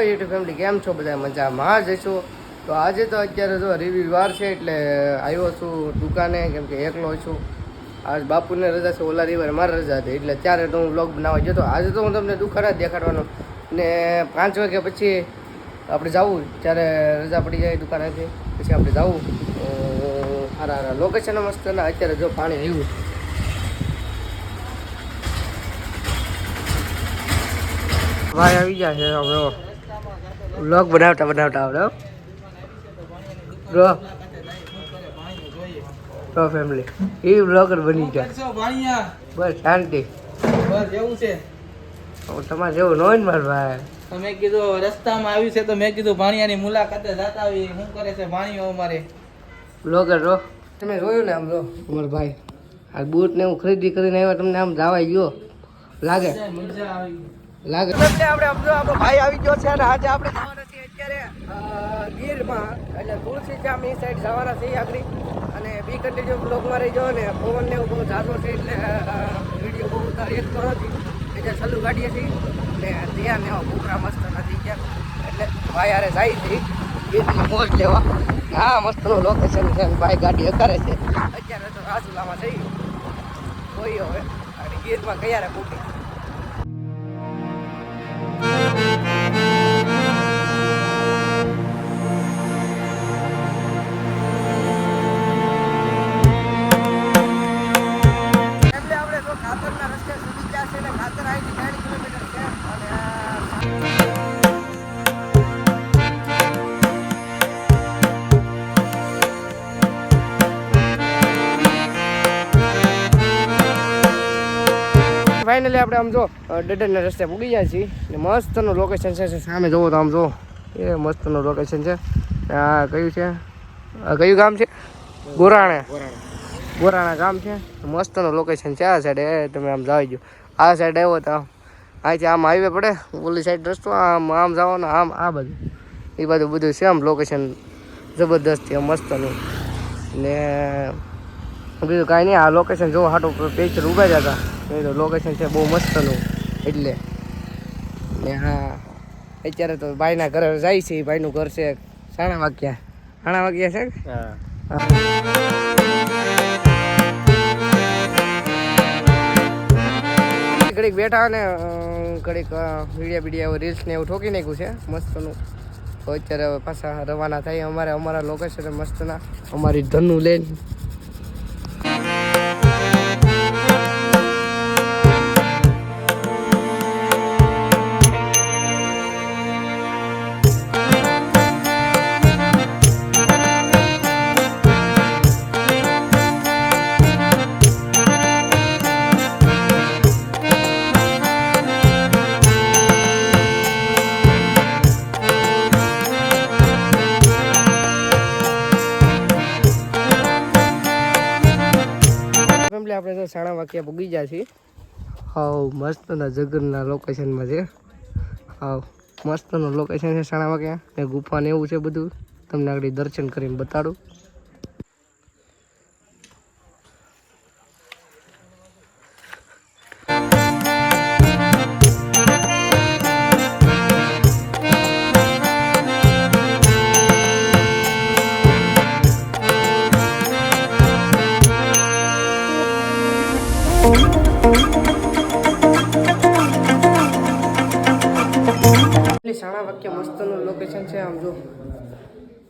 YouTube family કેમ છો બધા મજામાં જઈશું તો આજે તો અત્યારે જો રવિવાર છે એટલે આવ્યો છું દુકાને કેમ કે એકલો છું આજ બાપુને રજા છે ઓલા રવિવારે મારે રજા હતી એટલે ત્યારે તો હું વ્લોગ બનાવવા જતો આજે તો હું તમને દુકાન જ દેખાડવાનો ને 5 વાગ્યા પછી આપણે જવું ત્યારે રજા પડી જાય દુકાનેથી પછી આપણે જવું સારા લોકેશન મસ્ત ને અત્યારે જો પાણી આવ્યું ભાઈ આવી ગયા છે હવે વ્લોગ બનાવતા આવડે બ્રો ફેમિલી એ વ્લોગર બની ગયા બસ શાંતિ બસ એવું છે તમારે જેવું ન હોય ને મારા ભાઈ તમે કીધું રસ્તામાં આવ્યું છે તો મેં કીધું ભાણિયાની મુલાકાતે જતા આવી શું કરે છે ભાણિયો અમારે વ્લોગર રો તમે જોયું ને આમ જો અમારા ભાઈ આ બૂટ ને હું ખરીદી કરીને આવ્યા તમને આમ જાવાઈ ગયો લાગે મજા આવી લાગે આપણે આપણો ભાઈ આવી ગયો છે અને આજે આપણે જવાના છીએ અત્યારે ગીરમાં એટલે તુલસીધામ એ સાઈડ જવાના છીએ આગળ અને બી કન્ટિન્યુ બ્લોગમાં રહી જાઓ ને પવન ને એવું બહુ ઝાઝો છે એટલે વિડીયો બહુ ઉતારી શકતો નથી એટલે સલું કાઢીએ છીએ ને ત્યાં ને ભૂખરા મસ્ત નથી ગયા એટલે ભાઈ હારે જાય છે ગીરની મોજ લેવા હા મસ્તનું લોકેશન છે ભાઈ ગાડી કરે છે અત્યારે તો રાજુલામાં જઈએ કોઈ હવે અને ગીરમાં કયારે પૂટી ફાઇનલી આપણે આમ જો ડેડરના રસ્તે પૂગી જાય છીએ ને મસ્તનું લોકેશન છે સામે જોવો તો આમ જો એ મસ્તનું લોકેશન છે આ કયું છે કયું ગામ છે ગોરાણા ગામ છે મસ્તનું લોકેશન છે આ સાઈડે તમે આમ જાવી જો આ સાઈડ આવ્યો તો અહીંથી આમ હાઈવે પડે ઓલી સાઈડ રસ્તો આમ આમ જવાનો આમ આ બધું એ બધું છે આમ લોકેશન જબરદસ્ત છે મસ્તનું ને બીજું કાંઈ નહીં આ લોકેશન જોવા હાટો પિક્ચર ઊભા જ હતા એ તો લોકેશન છે બહુ મસ્તનું એટલે ને હા અત્યારે તો ભાઈના ઘરે જાય છે ભાઈનું ઘર છે સાણા વાગ્યા છે ઘડીક બેઠા ને ઘડીક વિડીયા રીલ્સ ને એવું ઠોકી નાખ્યું છે મસ્તનું તો અત્યારે હવે પાછા રવાના થાય અમારા લોકેશન મસ્તના અમારી ધનનું લઈને આપણે તો સાણા વાક્યા પૂગી જાય છે હાવ મસ્તના જગરના લોકેશનમાં છે હાવ મસ્તનું લોકેશન છે સાણા વાક્યા ને ગુફા ને એવું છે બધું તમને આગળ દર્શન કરીને બતાડું સાણા વાક્ય મસ્તનું લોકેશન છે આમ જો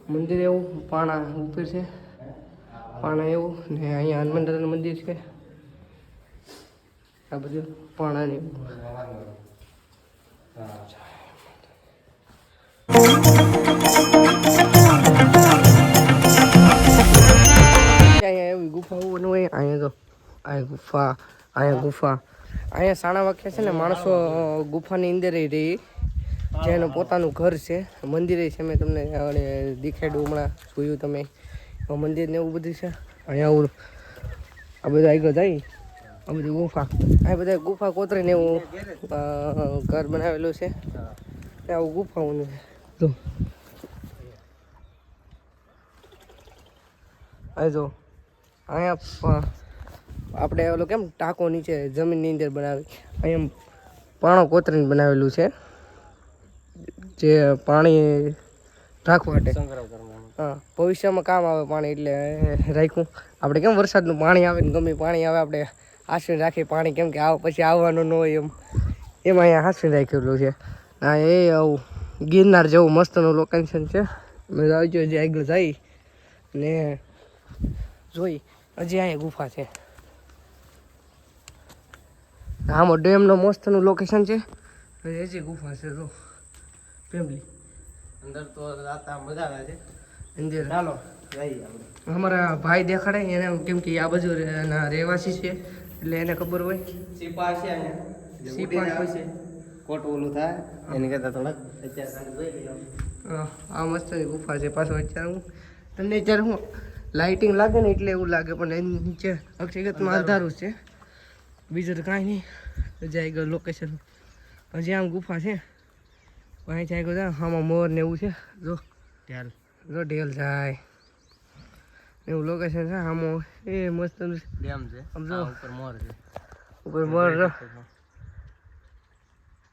મંદિર એવું પાણા ઉપર છે પાણા એવું ને અહીંયા હનુમાન દાદાનું મંદિર છે આ બધું પાણા ને અહીંયા એવી ગુફા હોય અહીંયા તો અહીંયા ગુફા અહીંયા સાણા વાક્ય છે ને માણસો ગુફાની અંદર રહી જેનું પોતાનું ઘર છે મંદિર છે મેં તમને દેખાડ્યું હમણાં જોયું તમે મંદિર ને એવું બધું છે અહીંયા આ બધા આગળ જાય આ બધી ગુફા આ બધા ગુફા કોતરીને એવું ઘર બનાવેલું છે આવું ગુફાઓનું તો આ જો અહીંયા આપણે ઓલો કેમ ટાંકો નીચે જમીનની અંદર બનાવી અહીંયા પાણો કોતરીને બનાવેલું છે જે પાણી રાખવા માટે હા ભવિષ્યમાં કામ આવે પાણી એટલે રાખ્યું. આપણે કેમ વરસાદનું પાણી આવે ને ગમે પાણી આવે આપણે હાંસવીને રાખીએ પાણી, કેમ કે પછી આવવાનું ન હોય એમાં અહીંયા હાંસવીને રાખેલું છે. હા એ આવું ગિરનાર જેવું મસ્તનું લોકેશન છે. મેં આવજો જે આગળ જઈ ને જોઈ હજી અહીંયા ગુફા છે. આમાં ડેમનો મસ્તનું લોકેશન છે. હજી ગુફા છે જો ફેમિલી અંદર તો રાતા મજા આવે છે. અંદર ચાલો જઈએ આપણે. અમારા ભાઈ દેખાડે એને, કેમ કે આ બાજુ એના રહેવાસી છે એટલે એને ખબર હોય. સીપા છે અહીંયા, સીપા છે કોટ ઓલું થાય એની કરતા થોડાક અત્યારે જોઈ લઈએ. આ મસ્તની ગુફા છે. પાછો અત્યારે હું તમને અત્યારે હું લાઇટિંગ લાગે ને એટલે એવું લાગે, પણ એની નીચે હકીકતમાં અંધારું છે, બીજું તો કાંઈ નહીં. જાય ગયો લોકેશન હજી આમ ગુફા છે. અહીં જાય ગયો આમાં મોર ને એવું છે. જો ઢેલ જો ઢેલ જાય એવું લોકેશન છે. આમાં એ મસ્ત ડેમ છે, આમ જો ઉપર મોર છે, ઉપર મોર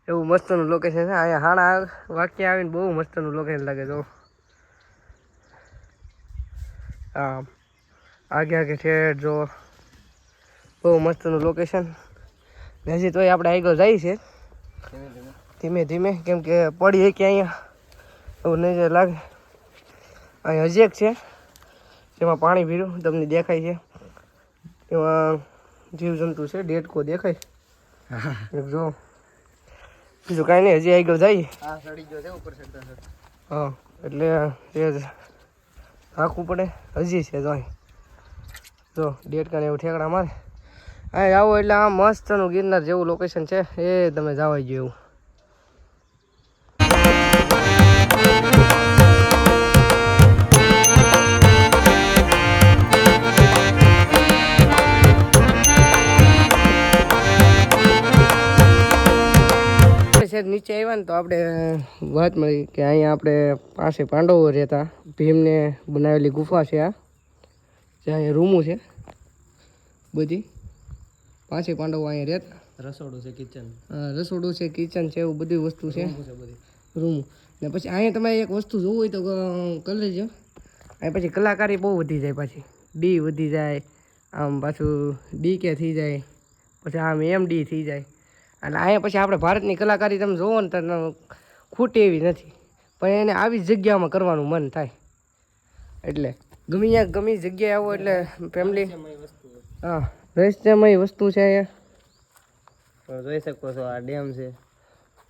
એવું મસ્તનું લોકેશન છે. અહીંયા હાણા વાક્ય આવીને બહુ મસ્તનું લોકેશન લાગે. જો હા આગે આગે ઠેઠ જો બહુ મસ્તનું લોકેશન. હજી તોય આપણે આગળ જાય છે ધીમે ધીમે, કેમ કે પડીએ કે અહીંયા એવું નહીં લાગે. અહીં હજી એક છે જેમાં પાણી ભીરું તમને દેખાય છે. એમાં જીવજંતુ છે, ડેટકો દેખાય એક જો. બીજું કાંઈ નહીં, હજી આગળ જઈએ. આ સડી ગયો છે ઉપર ચડતા. હા એટલે એ જ રાખવું પડે. હજી છે જો અહીં જો ડેટકાને એવું ઠેકડા મારે. અહીં આવો એટલે આ મસ્તનું ગિરનાર જેવું લોકેશન છે, એ તમે જવા ગયો એવું. નીચે આવ્યા ને તો આપણે વાત મળી કે અહીંયા આપણે પાસે પાંડવો રહેતા, ભીમને બનાવેલી ગુફા છે. આ જ્યાં અહીંયા રૂમો છે બધી, પાસે પાંડવો અહીંયા રહેતા. રસોડું છે, કિચન, રસોડું છે, કિચન છે, એવું બધી વસ્તુ છે, રૂમ. ને પછી અહીંયા તમારે એક વસ્તુ જોવું હોય તો કરી લેજો. અહીં પછી કલાકારી બહુ વધી જાય, પાછી ડી વધી જાય, આમ પાછું ડી કે થઈ જાય, પછી આમ એમ ડી થઈ જાય. અને અહીંયા પછી આપણે ભારતની કલાકારી તમે જોવો ને તો ખૂટે એવી નથી, પણ એને આવી જગ્યામાં કરવાનું મન થાય. એટલે ગમે જગ્યાએ આવો એટલે ફેમિલી હા રહસ્યમય વસ્તુ છે અહીંયા જોઈ શકો છો. આ ડેમ છે,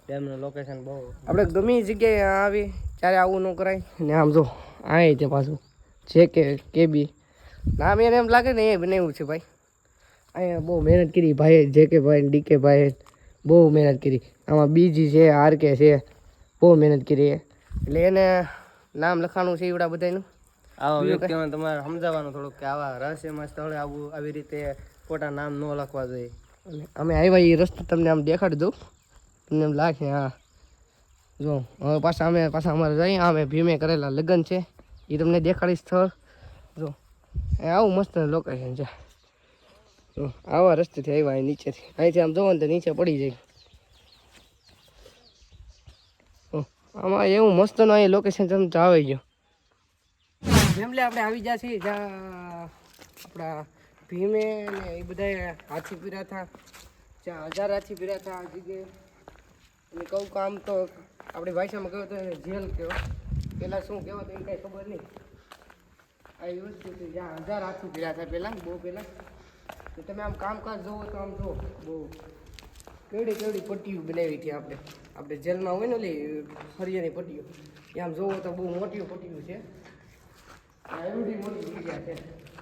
ડેમનું લોકેશન બહુ. આપણે ગમે જગ્યાએ આવી ત્યારે આવું ન કરાય. ને આમ જો આ છે પાછું જે કે બી નામ એને એમ લાગે ને એ બનાવ્યું છે ભાઈ. અહીંયા બહુ મહેનત કરી ભાઈ, જે કે ભાઈ ડી કે ભાઈ બહુ મહેનત કરી. આમાં બીજી છે, આર કે છે, બહુ મહેનત કરી એટલે એને નામ લખાણું છે એવડા બધાનું. આવા વ્યક્તિઓને તમારે સમજાવવાનું થોડુંક કે આવા રહસ્યમય સ્થળે આવું આવી રીતે ખોટા નામ ન લખવા જોઈએ. અમે આવ્યા એ રસ્તો તમને આમ દેખાડી દઉં, તમને એમ લાગે હા જો. હવે પાછા અમારે જઈએ. અમે ભીમે કરેલા લગ્ન છે એ તમને દેખાડીશ સ્થળ. જો આવું મસ્ત લોકેશન છે. જો આવા રસ્તેથી આવ્યા નીચેથી, અહીંથી આમ જોવો ને તો નીચે પડી જાય. આમાં એવું મસ્તનું અહીં લોકેશન તમે તો આવી ગયો. ફેમિલી આપણે આવી ગયા છીએ જ્યાં આપણા ભીમે ને એ બધા હાથી પીરા હતા, જ્યાં 1000 હાથી પીરા હતા આ જગ્યાએ. અને કહું કામ તો આપણી ભાષામાં કહ્યું તો એને જેલ કહેવાય. પહેલાં શું કહેવાય તો એ કાંઈ ખબર નહીં. આ એ વસ્તુ છે જ્યાં 1000 હાથી પીરા હતા પહેલાં, બહુ પહેલાં. તો તમે આમ કામકાજ જોવો તો આમ જો બહુ કેવડી પટ્ટીઓ બનાવી હતી આપણે જેલમાં હોય ને ઓલી હરિયાની પટ્ટીઓ, એ આમ જોવો તો બહુ મોટી પટ્ટીઓ છે. એવડી મોટી જગ્યા છે.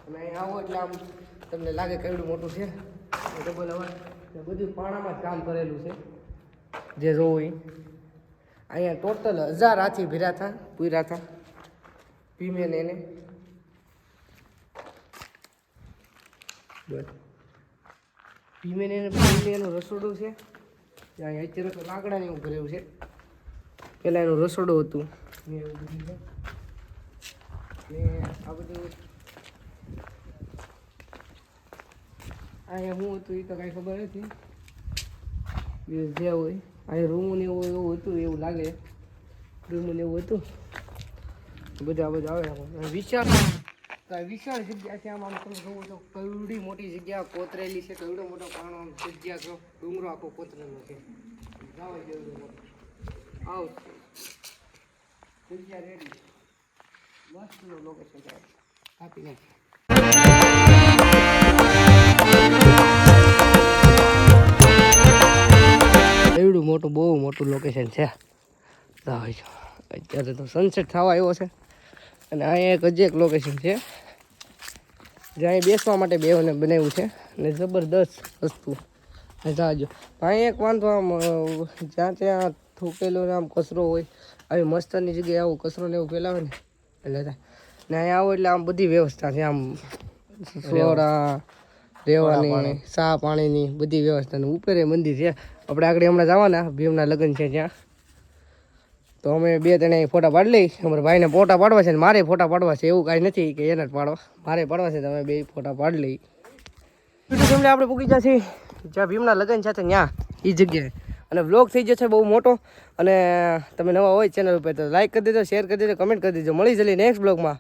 અને અહીં આવો એટલે આમ તમને લાગે કેવડું મોટું છે. ડબલ અવાજ બધું પાણામાં જ કામ કરેલું છે જે જોવું એ. અહીંયા ટોટલ 1000 હાથી પૂર્યા હતા ભીમે ને એને. ભીમે ને એનું રસોડું છે. અહીંયા અત્યારે તો લાકડાને એવું ભરેલું છે. પહેલાં એનું રસોડું હતું ને એવું બધું છે. ને આ બધું અહીંયા હું હતું એ તો કાંઈ ખબર નથી. બીજું જે હોય અહીંયા રૂમ ને એવું હતું એવું લાગે. રૂમ ને એવું હતું બધા આવે વિશાળ વિશાળ જગ્યા છે. આમ તમે જોવો તો કવડી મોટી જગ્યા કોતરેલી છે. કવડો મોટો પાણો આમ જગ્યા છો ડુંગરો આખો કોતરેલો છે. જાવ જેવું આવ જગ્યા રેડી મસ્ત લોકેશન છે. આપી નાખી એવડું મોટું બહુ મોટું લોકેશન છે. અત્યારે તો સનસેટ થવા આવ્યો છે અને અહીંયા હજી એક લોકેશન છે જ્યાં બેસવા માટે બેઓને બનાવ્યું છે અને જબરદસ્ત વસ્તુ જાજો. અહીંયા એક વાંધો આમ જ્યાં ત્યાં થૂકેલું આમ કચરો હોય આવી મસ્તની જગ્યાએ આવું કચરો ને એવું ફેલાવે ને એટલે ને અહીંયા આવો એટલે આમ બધી વ્યવસ્થા છે. આમ સોડા રહેવાની ચા પાણીની બધી વ્યવસ્થા ને ઉપર મંદિર છે. આપણે આગળ હમણાં જવાના ભીમના લગ્ન છે ત્યાં તો અમે 2-3 ફોટા પાડી લઈ. અમારા ભાઈને ફોટા પાડવા છે ને મારે ફોટા પાડવા છે. એવું કાંઈ નથી કે એને જ પાડવા મારે પાડવા છે. તમે 2 ફોટા પાડી લઈ. યુટ્યુબ ફેમિલી આપણે પૂકી જશે જ્યાં ભીમના લગ્ન છે ત્યાં એ જગ્યાએ અને વ્લોગ થઈ જશે બહુ મોટો. અને તમે નવા હોય ચેનલ ઉપર તો લાઈક કરી દેજો, શેર કરી દેજો, કમેન્ટ કરી દેજો. મળી જલ્દી નેક્સ્ટ બ્લોગમાં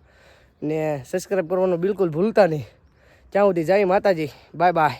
ને સબસ્ક્રાઈબ કરવાનું બિલકુલ ભૂલતા નહીં. ત્યાં સુધી જય માતાજી, બાય બાય.